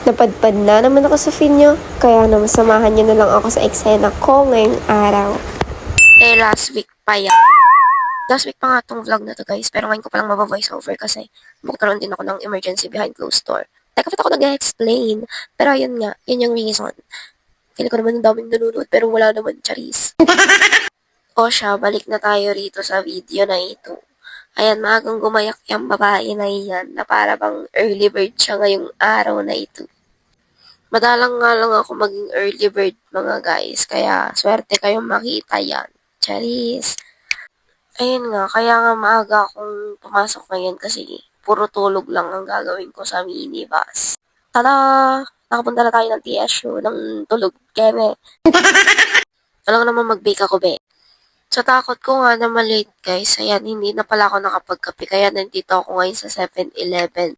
Napadpad na naman ako sa feed nyo, kaya naman samahan nyo na lang ako sa eksena ko ngayong araw. Last week pa yan. Last week pa nga tong vlog na to guys, pero ngayon ko palang mabavoice over kasi magkaroon din ako ng emergency behind closed door. Teka, ba't ako nag-explain? Pero yun nga, yun yung reason. Feeling ko naman ang daming nanonood pero wala naman, charis. O siya, balik na tayo rito sa video na ito. Ayan, maagang gumayak yung babae na iyan na para bang early bird siya ngayong araw na ito. Madalang nga lang ako maging early bird mga guys, kaya swerte kayong makita yan. Charis! Ayun nga, kaya nga maaga akong pumasok ngayon kasi puro tulog lang ang gagawin ko sa minibus. Tada! Nakapunta na tayo ng TSU ng tulog. Keme! Alam naman mag-bake ako, be. Sa takot ko nga na malate guys, ayan, hindi na pala ako nakapagkape kaya nandito ako ngayon sa 7-Eleven.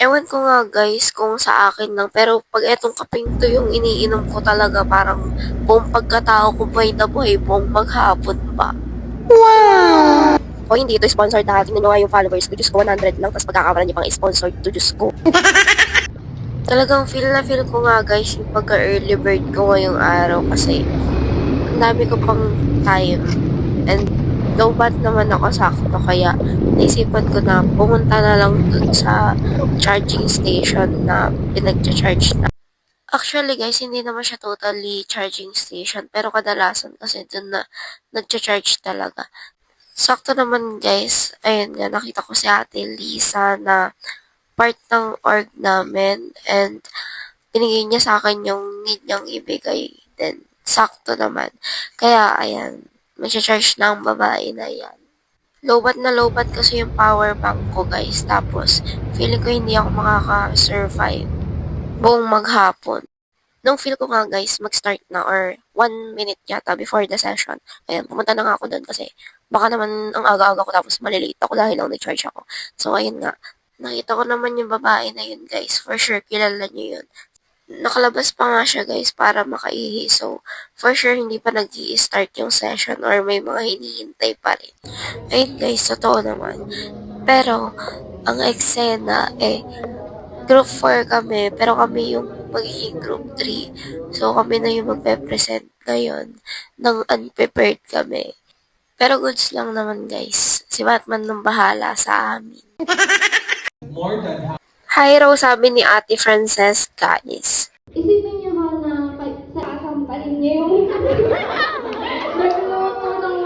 Ewan ko nga guys kung sa akin lang, pero pag etong kapeng to yung iniinom ko talaga parang buong pagkatao ko buhay na buhay, buong maghapon ba. Wow! O hindi ito sponsored dahil tingnan nyo nga yung followers ko, Diyos ko 100 lang, tapos pagkakawalan nyo pang sponsored to, Diyos ko. Talagang feel na feel ko nga guys yung pagka-early bird ko ngayong araw kasi ang dami ko pang time. And low bat naman ako sakto kaya naisipan ko na pumunta na lang dun sa charging station na pinag-charge na. Actually guys, hindi naman siya totally charging station pero kadalasan kasi dun na nag-charge talaga. Sakto naman guys, ayun nga, nakita ko si Ate Lisa na part ng org namin and binigay niya sa akin yung need niyang ibigay. Then, sakto naman. Kaya, ayan, mag-charge na ang babae na yan. Lobat na lobat kasi yung power bank ko guys. Tapos, feeling ko hindi ako makaka-survive buong maghapon. Nung feel ko nga guys, mag-start na or 1 minute yata before the session. Ayan, pumunta na nga ako doon kasi baka naman ang aga-aga ko tapos malilate ako dahil lang nag-charge ako. So, ayun nga. Nakita ko naman yung babae na yun guys. For sure, kilala niyo yun. Nakalabas pa nga siya guys para makaihi. So, for sure, hindi pa nag-i-start yung session or may mga hinihintay pa rin. Ayun guys, totoo naman. Pero, ang eksena group 4 kami, pero kami yung magiging group 3. So, kami na yung magpe-present ngayon ng unprepared kami. Pero goods lang naman guys. Si Batman nung bahala sa amin. Hi Rose, sabi ni Ate Francesca is. Isipin niyo ha na sasampalin niyo yung nagluluto ng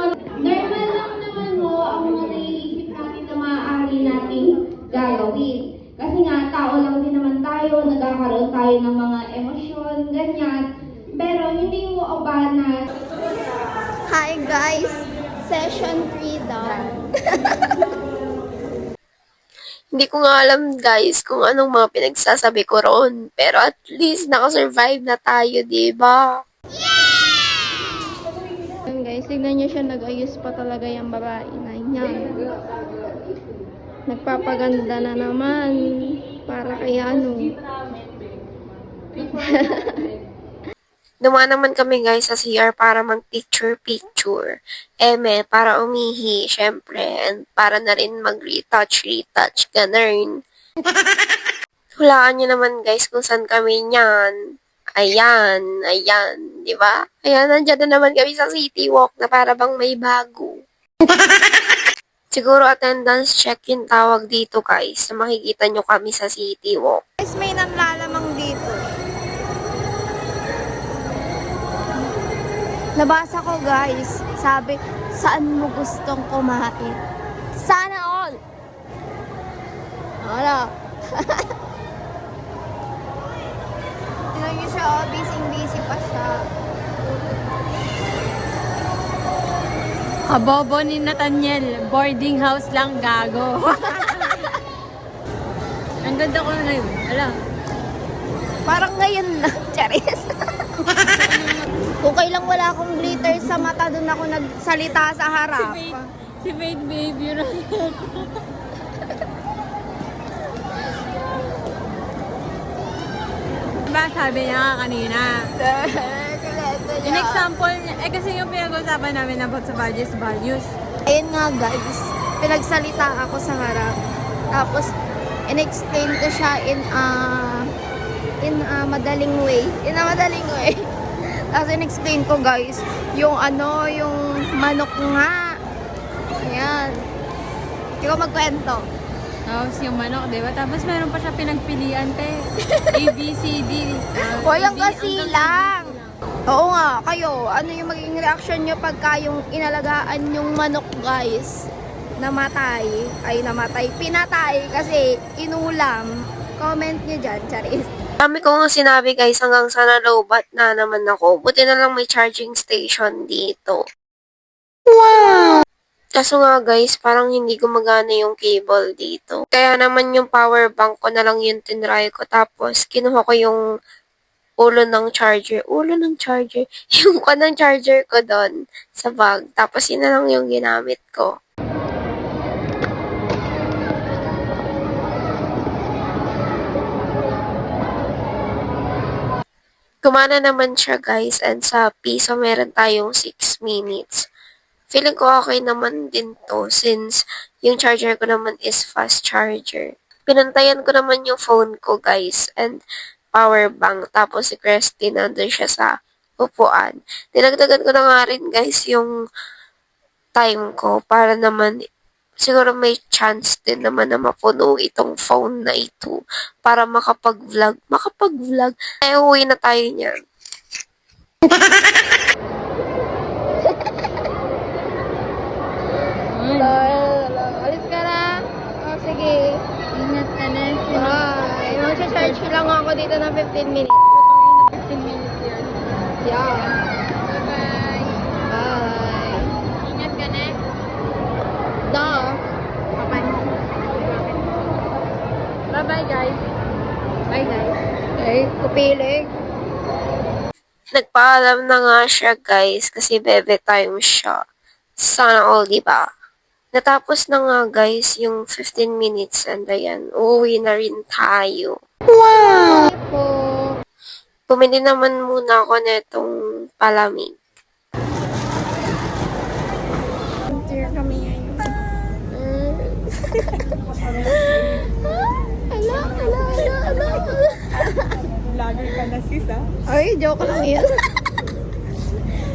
normal lang naman ho ang mga naiisip natin na maaari nating gagawin. Kasi nga, tao lang din naman tayo, nagkakaroon tayo ng mga emosyon, ganyan. Pero hindi mo abana. Hi guys! Session 3 done. Hindi ko nga alam guys kung anong mga pinagsasabi ko roon. Pero at least nakasurvive na tayo, diba? Yun guys, tignan nyo siya, nag-ayos pa talaga yung babae na yan. Nagpapaganda na naman. Para kay ano. Dumaan naman kami guys sa CR para mag-picture-picture. Para umihi, syempre. And para na rin mag-retouch, ganun. Hulaan nyo naman guys kung saan kami niyan. Ayan, di ba? Ayan, nandiyan na naman kami sa City Walk na para bang may bago. Siguro attendance check-in tawag dito guys, na makikita nyo kami sa City Walk. Guys, may nanlalamang dito. Nabasa ko guys, sabi, saan mo gustong kumain? Sana all! Wala. Tignan niyo siya, oh, busy pa siya. Kabobo ni Nathaniel, boarding house lang gago. Ang ganda ko na ngayon. Alam. Parang ngayon na, Charis. Kung kailang wala akong glitter sa mata, doon ako nagsalita sa harap. Si Maid Baby rin. Diba sabi niya nga kanina? Yung example niya, kasi yung pinag-usapan namin about sa values. Ayun nga guys, pinagsalita ako sa harap. Tapos, in-explain ko siya in in a madaling way. In a madaling way. Tapos in-explain ko guys, yung manok nga. Ayan. Ikaw magkwento. Tapos yung manok, di ba? Tapos meron pa siya pinagpilian, te. A, B, C, D. Hoy, ang B kasi hanggang lang. C lang. Oo nga, kayo, ano yung magiging reaction nyo pagka yung inalagaan yung manok guys, pinatay kasi inulam. Comment nyo dyan, Charis. Dami ko nga sinabi guys hanggang sa nalobat na naman ako. Buti na lang may charging station dito. Kaso nga guys, parang hindi gumagana yung cable dito. Kaya naman yung power bank ko na lang yung tinry ko. Tapos kinuha ko yung ulo ng charger. Ulo ng charger? Yung ng charger ko doon sa bag. Tapos yun na lang yung ginamit ko. Gumana naman siya guys, and sa piso meron tayong 6 minutes. Feeling ko okay naman din to since yung charger ko naman is fast charger. Pinantayan ko naman yung phone ko guys and power bank. Tapos si Christy nandun siya sa upuan. Dinagdagan ko na nga rin guys yung time ko para naman siguro may chance din naman na mapuno itong phone na ito para makapag-vlog. Ay, uwi na tayo niyan. Alis ka na. Oh, sige. Ingat ka na. Bye. Mag-charge lang ako dito ng 15 minutes. 15 minutes yan. Yeah. Bye-bye. Bye. Ingat ka na. Da. Bye-bye, guys. Bye guys. Okay, kupilig. Nagpaalam na nga siya guys kasi bebe time siya. Sana all, diba? Natapos na nga guys yung 15 minutes and ayan, uuwi na rin tayo. Po. Bumili naman muna ako netong palamig. Here kami ngayon. Ala. Vlogger ka na, sis, ah. Ay, joke lang yun.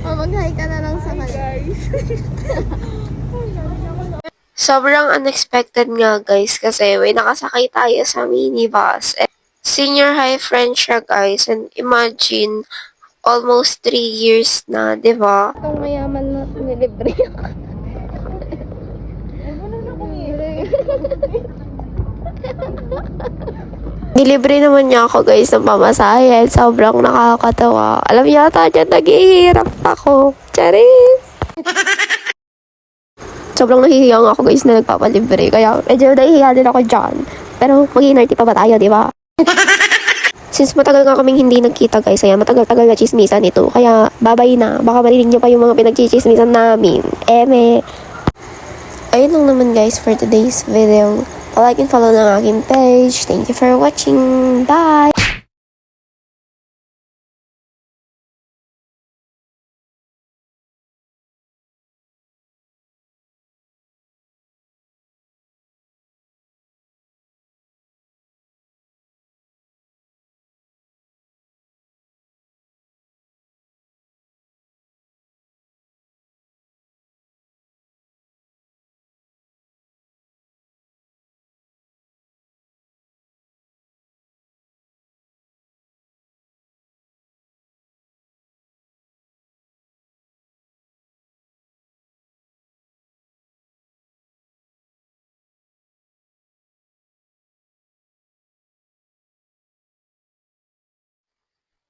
Mag-hi ka na lang sa kanya. Sobrang unexpected nga guys kasi may nakasakay tayo sa minibus. Senior high friend siya guys and imagine almost 3 years na, di ba? Itong mayaman na nilibre ako. Nilibre naman niya ako guys ng pamasahe. Sobrang nakakatawa. Alam yata dyan, naghihirap ako. Charis! Sobrang nahihiya nga ako guys na nagpapalibre. Kaya medyo nahihiya din ako dyan. Pero mag-iinarty pa ba tayo, di ba? Since matagal nga kaming hindi nagkita guys, kaya matagal-tagal na chismisan ito. Kaya babay na. Baka marinig niyo pa yung mga pinagchichismisan namin. Eme! Ayun lang naman guys for today's video. Like and follow ng aking page. Thank you for watching. Bye!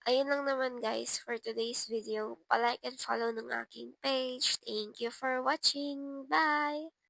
Ayun lang naman guys for today's video. Palike and follow ng aking page. Thank you for watching. Bye!